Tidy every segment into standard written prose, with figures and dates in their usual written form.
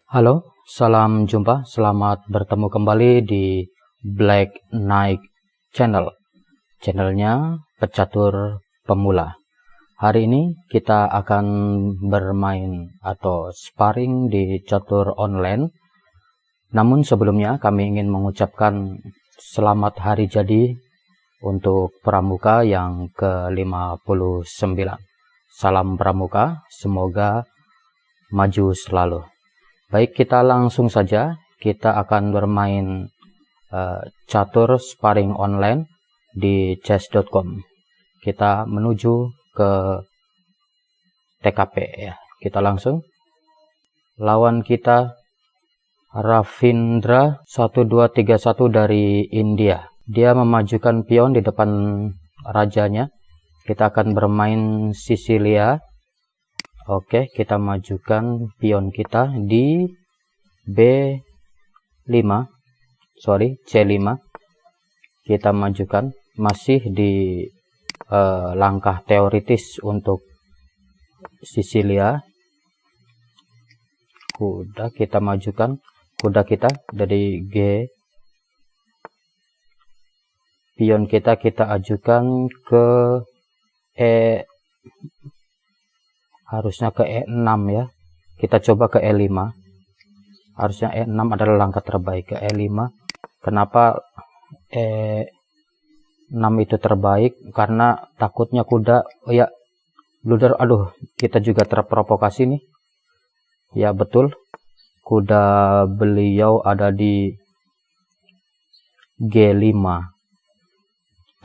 Halo, salam jumpa. Selamat bertemu kembali di Black Knight Channel. Channelnya pecatur pemula. Hari ini kita akan bermain atau sparring di catur online. Namun sebelumnya kami ingin mengucapkan selamat hari jadi untuk pramuka yang ke-59. Salam pramuka, semoga maju selalu. Baik, kita langsung saja. Kita akan bermain catur sparring online di chess.com. Kita menuju ke TKP ya. Kita langsung. Lawan kita Ravindra 1231 dari India. Dia memajukan pion di depan rajanya. Kita akan bermain Sicilia. Oke, kita majukan pion kita di C5. Kita majukan masih di langkah teoritis untuk Sicilia. Kuda kita majukan, kuda kita dari G. Pion kita ajukan ke E. Harusnya ke E6 ya. Kita coba ke E5. Harusnya E6 adalah langkah terbaik. Ke E5. Kenapa E6 itu terbaik? Karena takutnya kuda, ya, blunder. Aduh, kita juga terprovokasi nih. Ya betul. Kuda beliau ada di G5.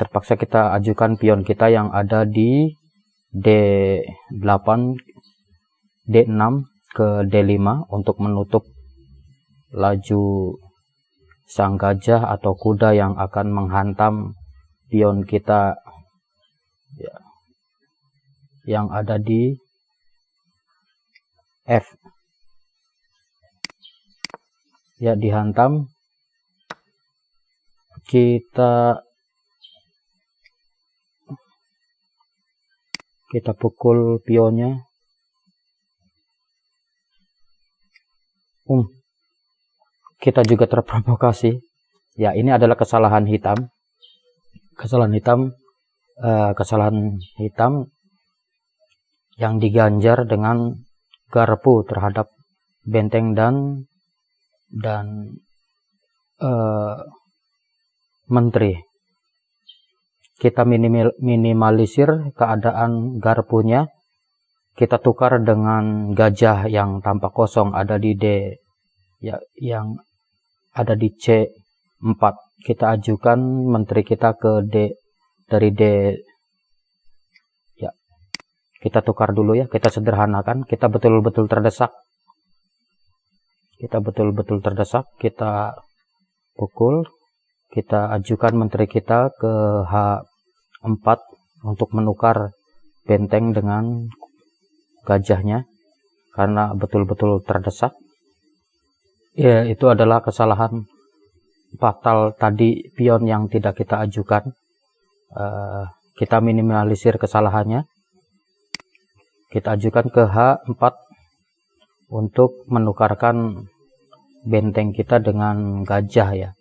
Terpaksa kita ajukan pion kita yang ada di D8, D6 ke D5 untuk menutup laju sang gajah atau kuda yang akan menghantam pion kita ya, yang ada di F. Ya, dihantam. Kita pukul pionnya. Kita juga terprovokasi. Ya, ini adalah kesalahan hitam. Kesalahan hitam yang diganjar dengan garpu terhadap benteng dan menteri. Kita minimalisir keadaan garpunya. Kita tukar dengan gajah yang tampak kosong ada di D ya, yang ada di C4. Kita ajukan menteri kita ke D dari D ya. Kita tukar dulu ya, kita sederhanakan. Kita betul-betul terdesak. Kita pukul. Kita ajukan menteri kita ke H4 untuk menukar benteng dengan gajahnya karena betul-betul terdesak. Ya, itu adalah kesalahan fatal tadi, pion yang tidak kita ajukan. Kita minimalisir kesalahannya. Kita ajukan ke H4 untuk menukarkan benteng kita dengan gajah ya.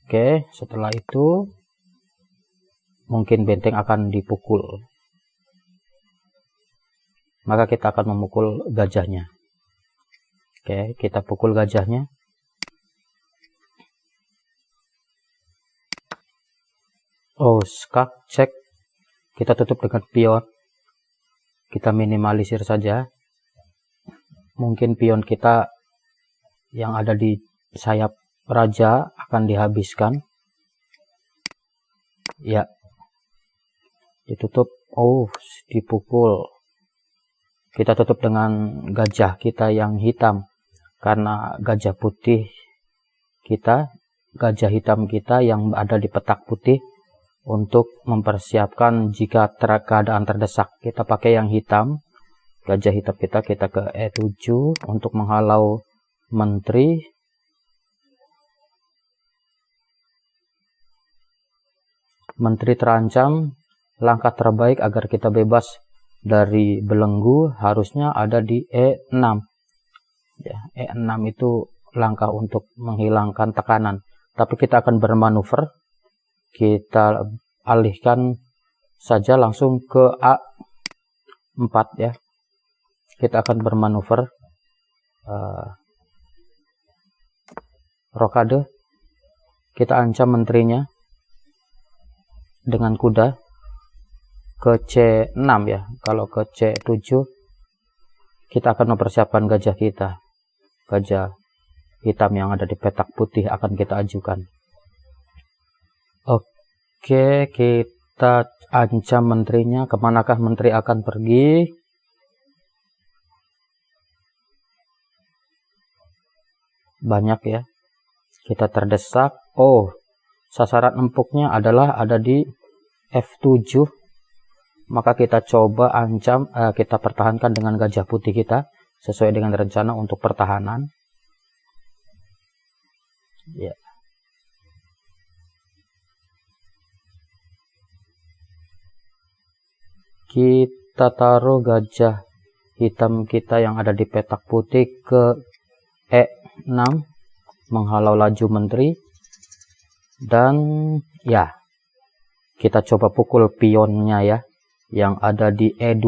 Oke, setelah itu mungkin benteng akan dipukul. Maka kita akan memukul gajahnya. Oke, kita pukul gajahnya. Skak, cek. Kita tutup dengan pion. Kita minimalisir saja. Mungkin pion kita yang ada di sayap raja akan dihabiskan. Ya. Ditutup. Dipukul. Kita tutup dengan gajah kita yang hitam. Karena gajah hitam kita yang ada di petak putih untuk mempersiapkan jika keadaan terdesak. Kita pakai yang hitam. Gajah hitam kita ke E7 untuk menghalau menteri. Menteri terancam. Langkah terbaik agar kita bebas dari belenggu harusnya ada di E6. Ya, E6 itu langkah untuk menghilangkan tekanan. Tapi kita akan bermanuver. Kita alihkan saja langsung ke A4 ya. Kita akan bermanuver rokade. Kita ancam menterinya dengan kuda ke C6 ya. Kalau ke C7 kita akan mempersiapkan gajah kita. Gajah hitam yang ada di petak putih akan kita ajukan. Oke, kita ancam menterinya. Kemanakah menteri akan pergi? Banyak ya. Kita terdesak. Oh, sasaran empuknya adalah ada di F7. Maka kita coba ancam, kita pertahankan dengan gajah putih kita sesuai dengan rencana untuk pertahanan. Ya. Kita taruh gajah hitam kita yang ada di petak putih ke E6, menghalau laju menteri. Dan ya, kita coba pukul pionnya ya, yang ada di E2.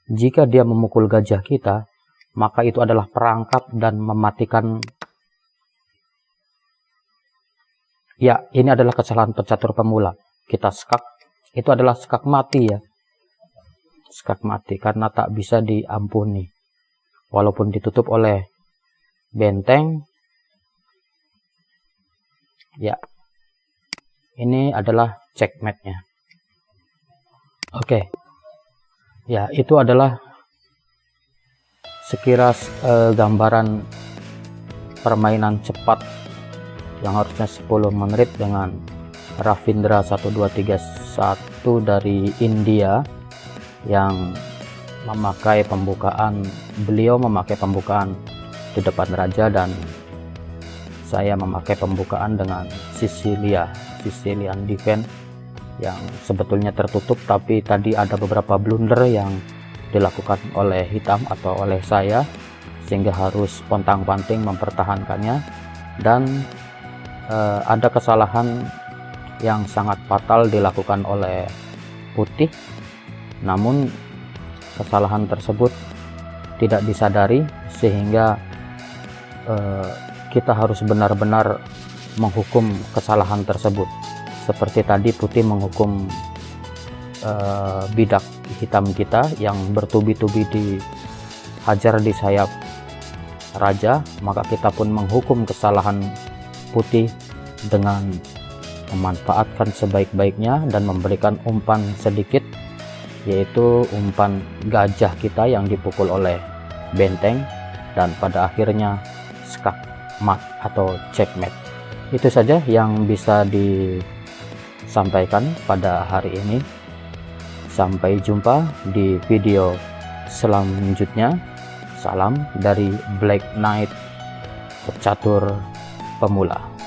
Jika dia memukul gajah kita, maka itu adalah perangkap dan mematikan. Ya, ini adalah kesalahan pecatur pemula. Kita skak, itu adalah skak mati ya. Skak mati karena tak bisa diampuni. Walaupun ditutup oleh benteng. Ya, ini adalah checkmate-nya. Oke. Ya, itu adalah sekilas gambaran permainan cepat yang harusnya 10 menit dengan Ravindra 1231 dari India yang memakai pembukaan, beliau memakai pembukaan di depan raja dan saya memakai pembukaan dengan Sicilian defense yang sebetulnya tertutup, tapi tadi ada beberapa blunder yang dilakukan oleh hitam atau oleh saya sehingga harus pontang-panting mempertahankannya, dan ada kesalahan yang sangat fatal dilakukan oleh putih, namun kesalahan tersebut tidak disadari sehingga kita harus benar-benar menghukum kesalahan tersebut. Seperti tadi putih menghukum bidak hitam kita yang bertubi-tubi dihajar di sayap raja, maka kita pun menghukum kesalahan putih dengan memanfaatkan sebaik-baiknya dan memberikan umpan sedikit, yaitu umpan gajah kita yang dipukul oleh benteng dan pada akhirnya skak mat atau checkmate. Itu saja yang bisa disampaikan pada hari ini. Sampai jumpa di video selanjutnya. Salam dari Black Knight, pecatur pemula.